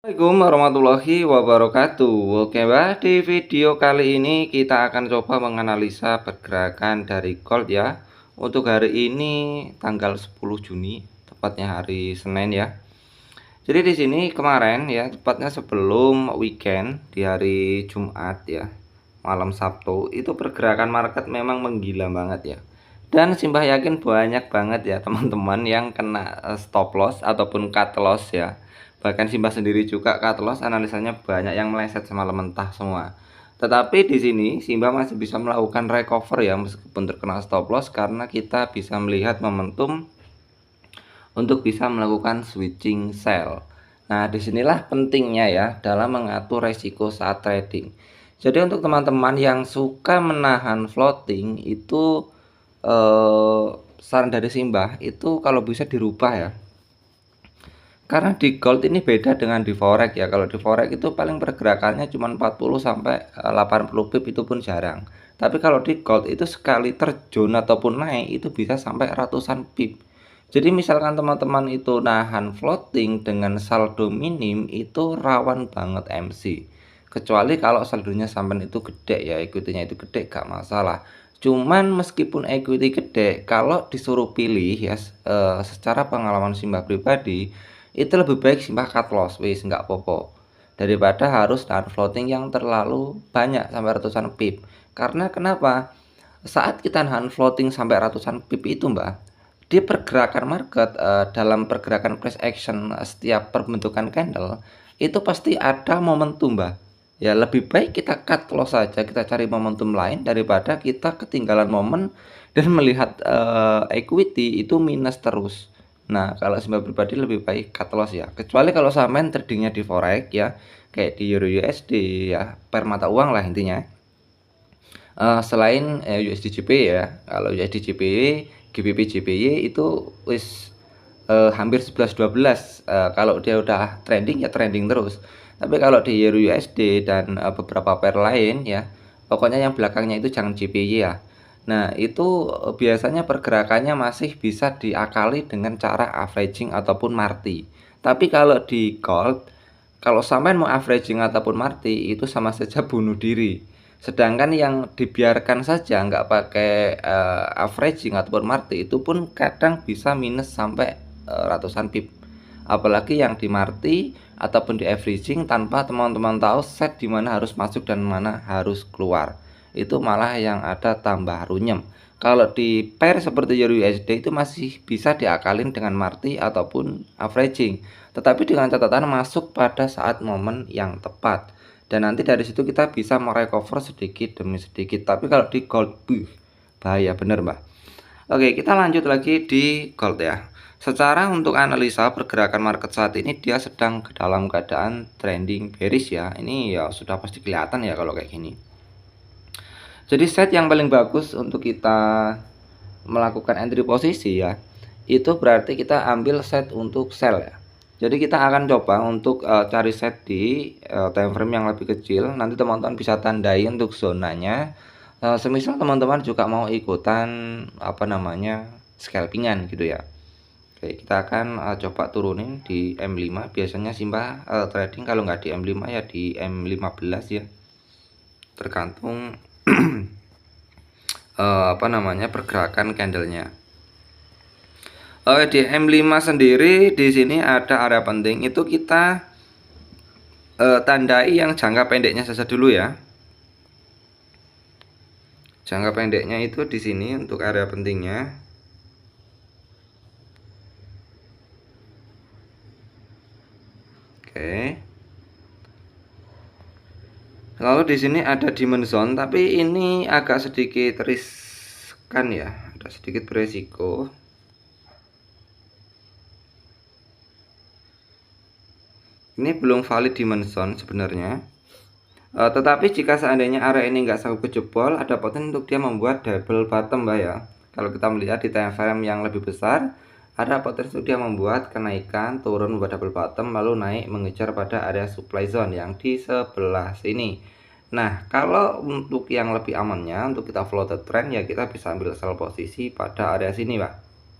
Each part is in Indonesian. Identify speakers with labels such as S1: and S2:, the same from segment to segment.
S1: Assalamualaikum warahmatullahi wabarakatuh. Oke Mbak, di video kali ini kita akan coba menganalisa pergerakan dari gold ya. Untuk hari ini tanggal 10 Juni, tepatnya hari Senin ya. Jadi di sini kemarin ya, tepatnya sebelum weekend di hari Jumat ya, malam Sabtu, itu pergerakan market memang menggila banget ya. Dan Simbah yakin banyak banget ya teman-teman yang kena stop loss ataupun cut loss ya. Bahkan Simbah sendiri juga cut loss, analisanya banyak yang meleset semalam mentah semua. Tetapi di sini Simbah masih bisa melakukan recover ya meskipun terkena stop loss, karena kita bisa melihat momentum untuk bisa melakukan switching sell. Nah, disinilah pentingnya ya dalam mengatur resiko saat trading. Jadi untuk teman-teman yang suka menahan floating itu, saran dari Simbah itu kalau bisa dirubah ya. Karena di gold ini beda dengan di forex ya. Kalau di forex itu paling pergerakannya cuma 40 sampai 80 pip, itu pun jarang. Tapi kalau di gold itu sekali terjun ataupun naik itu bisa sampai ratusan pip. Jadi misalkan teman-teman itu nahan floating dengan saldo minim, itu rawan banget MC. Kecuali kalau saldonya sampai itu gede ya, equity-nya itu gede, gak masalah. Cuman meskipun equity gede, kalau disuruh pilih ya, secara pengalaman Simbah pribadi, itu lebih baik Simbah cut loss wis, nggak popo, daripada harus nahan floating yang terlalu banyak sampai ratusan pip. Karena kenapa? Saat kita nahan floating sampai ratusan pip itu Mbak, di pergerakan market, dalam pergerakan price action, setiap perbentukan candle itu pasti ada momentum Mbak. Ya lebih baik kita cut loss saja, kita cari momentum lain daripada kita ketinggalan momen dan melihat equity itu minus terus. Nah, kalau Simbah pribadi lebih baik cut loss ya. Kecuali kalau sampean tradingnya di forex ya, kayak di Euro USD ya, per mata uang lah intinya. Selain USD JPY ya, kalau USD JPY, GBP JPY itu wis hampir 11-12. Kalau dia udah trending ya trending terus. Tapi kalau di Euro USD dan beberapa pair lain ya, pokoknya yang belakangnya itu jangan JPY ya. Nah, itu biasanya pergerakannya masih bisa diakali dengan cara averaging ataupun marti. Tapi kalau di gold, kalau sampean mau averaging ataupun marti itu sama saja bunuh diri. Sedangkan yang dibiarkan saja nggak pakai averaging ataupun marti itu pun kadang bisa minus sampai ratusan pip. Apalagi yang di marti ataupun di averaging tanpa teman-teman tahu set di mana harus masuk dan mana harus keluar. Itu malah yang ada tambah runyem. Kalau di pair seperti Euro USD itu masih bisa diakalin dengan marti ataupun averaging. Tetapi dengan catatan masuk pada saat momen yang tepat. Dan nanti dari situ kita bisa merecover sedikit demi sedikit. Tapi kalau di gold, bahaya bener Mbak. Oke, kita lanjut lagi di gold ya. Secara untuk analisa pergerakan market saat ini, dia sedang dalam keadaan trending bearish ya. Ini ya sudah pasti kelihatan ya kalau kayak gini. Jadi set yang paling bagus untuk kita melakukan entry posisi ya, itu berarti kita ambil set untuk sell ya. Jadi kita akan coba untuk cari set di time frame yang lebih kecil. Nanti teman-teman bisa tandai untuk zonanya. Semisal teman-teman juga mau ikutan apa namanya scalpingan gitu ya. Oke, kita akan coba turunin di M5. Biasanya Simbah trading kalau nggak di M5 ya di M15 ya. Tergantung apa namanya pergerakan candlenya. Di M5 sendiri di sini ada area penting, itu kita tandai yang jangka pendeknya saja dulu ya. Jangka pendeknya itu di sini untuk area pentingnya. Oke. Lalu di sini ada demand zone, tapi ini agak sedikit riskan ya, ada sedikit beresiko. Ini belum valid demand zone sebenarnya. Tetapi jika seandainya area ini nggak sanggup kejebol, ada potensi untuk dia membuat double bottom Mbak ya. Kalau kita melihat di time frame yang lebih besar, ada potensi untuk dia membuat kenaikan, turun, membuat double bottom, lalu naik mengejar pada area supply zone yang di sebelah sini. Nah, kalau untuk yang lebih amannya, untuk kita floated trend ya, kita bisa ambil sell posisi pada area sini Pak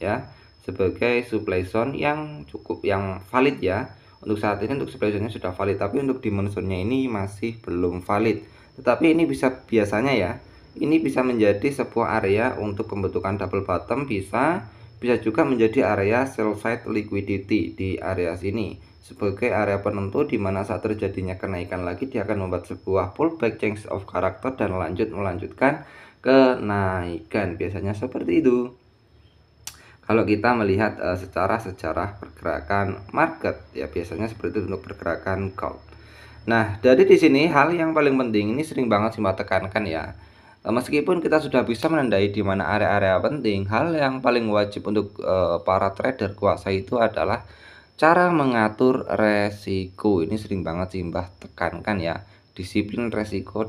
S1: ya, sebagai supply zone yang cukup yang valid ya, Untuk saat ini untuk supply zone-nya sudah valid, tapi untuk demand zone-nya ini masih belum valid. Tetapi ini biasanya ya, ini bisa menjadi sebuah area untuk pembentukan double bottom, bisa juga menjadi area sell side liquidity di area sini sebagai area penentu di mana saat terjadinya kenaikan lagi dia akan membuat sebuah pullback change of character dan melanjutkan kenaikan, biasanya seperti itu. Kalau kita melihat secara sejarah pergerakan market ya, biasanya seperti itu untuk pergerakan gold. Nah, dari di sini hal yang paling penting ini sering banget Simba tekankan ya. Meskipun kita sudah bisa menandai di mana area-area penting, hal yang paling wajib untuk para trader kuasai itu adalah cara mengatur resiko. Ini sering banget Simbah tekankan ya. Disiplin resiko,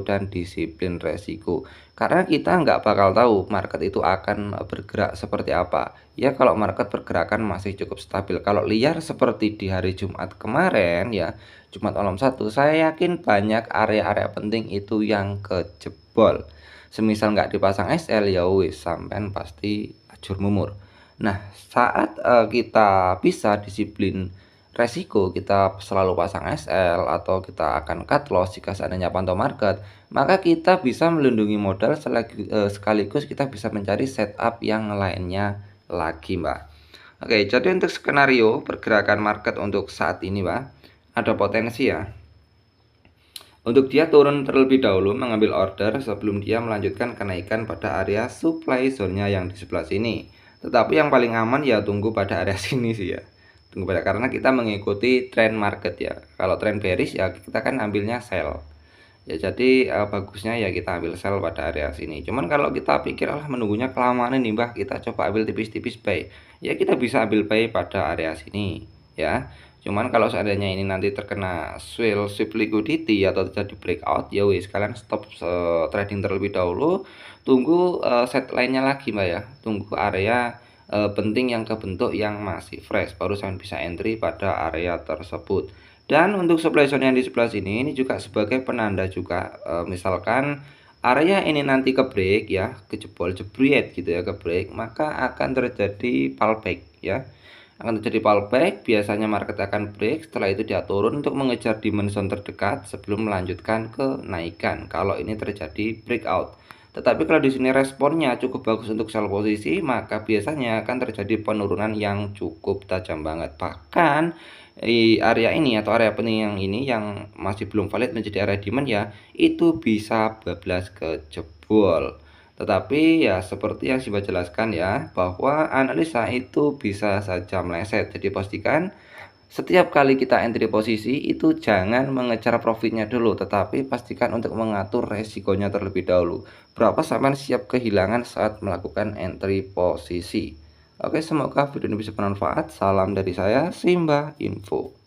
S1: dan disiplin resiko. Karena kita nggak bakal tahu market itu akan bergerak seperti apa. Ya kalau market pergerakan masih cukup stabil. Kalau liar seperti di hari Jumat kemarin ya, Jumat malam 1, saya yakin banyak area-area penting itu yang kejebol. Semisal nggak dipasang SL ya wis sampean pasti ajur mumur. Nah, saat kita bisa disiplin resiko, kita selalu pasang SL atau kita akan cut loss jika seandainya pantau market, maka kita bisa melindungi modal sekaligus kita bisa mencari setup yang lainnya lagi, Mbak. Oke, jadi untuk skenario pergerakan market untuk saat ini, Mbak, ada potensi ya untuk dia turun terlebih dahulu mengambil order sebelum dia melanjutkan kenaikan pada area supply zone-nya yang di sebelah sini. Tetapi yang paling aman ya tunggu pada area sini sih ya. Karena kita mengikuti tren market ya. Kalau tren bearish ya kita kan ambilnya sell. Ya jadi bagusnya ya kita ambil sell pada area sini. Cuman kalau kita pikir lah menunggunya kelamaan ini Mbah, kita coba ambil tipis-tipis buy. Ya kita bisa ambil buy pada area sini ya. Cuman kalau seandainya ini nanti terkena sweep liquidity atau terjadi breakout, ya wis kalian stop trading terlebih dahulu, tunggu set lainnya lagi Mbak ya. Tunggu area penting yang kebentuk yang masih fresh, baru kalian bisa entry pada area tersebut. Dan untuk supply zone yang di sebelah sini ini juga sebagai penanda juga misalkan area ini nanti ke break ya, kejebol jebret gitu ya, ke break, maka akan terjadi pullback ya. Akan terjadi pullback, biasanya market akan break, setelah itu dia turun untuk mengejar demand zone terdekat sebelum melanjutkan kenaikan kalau ini terjadi breakout. Tetapi kalau di sini responnya cukup bagus untuk sell posisi, maka biasanya akan terjadi penurunan yang cukup tajam banget. Bahkan di area ini atau area penting yang ini yang masih belum valid menjadi area demand ya, itu bisa bablas ke jebol. Tetapi ya seperti yang saya jelaskan ya, bahwa analisa itu bisa saja meleset. Jadi pastikan setiap kali kita entry posisi itu jangan mengejar profitnya dulu, tetapi pastikan untuk mengatur resikonya terlebih dahulu. Berapa sampai siap kehilangan saat melakukan entry posisi. Oke, semoga video ini bisa bermanfaat. Salam dari saya, Simba Info.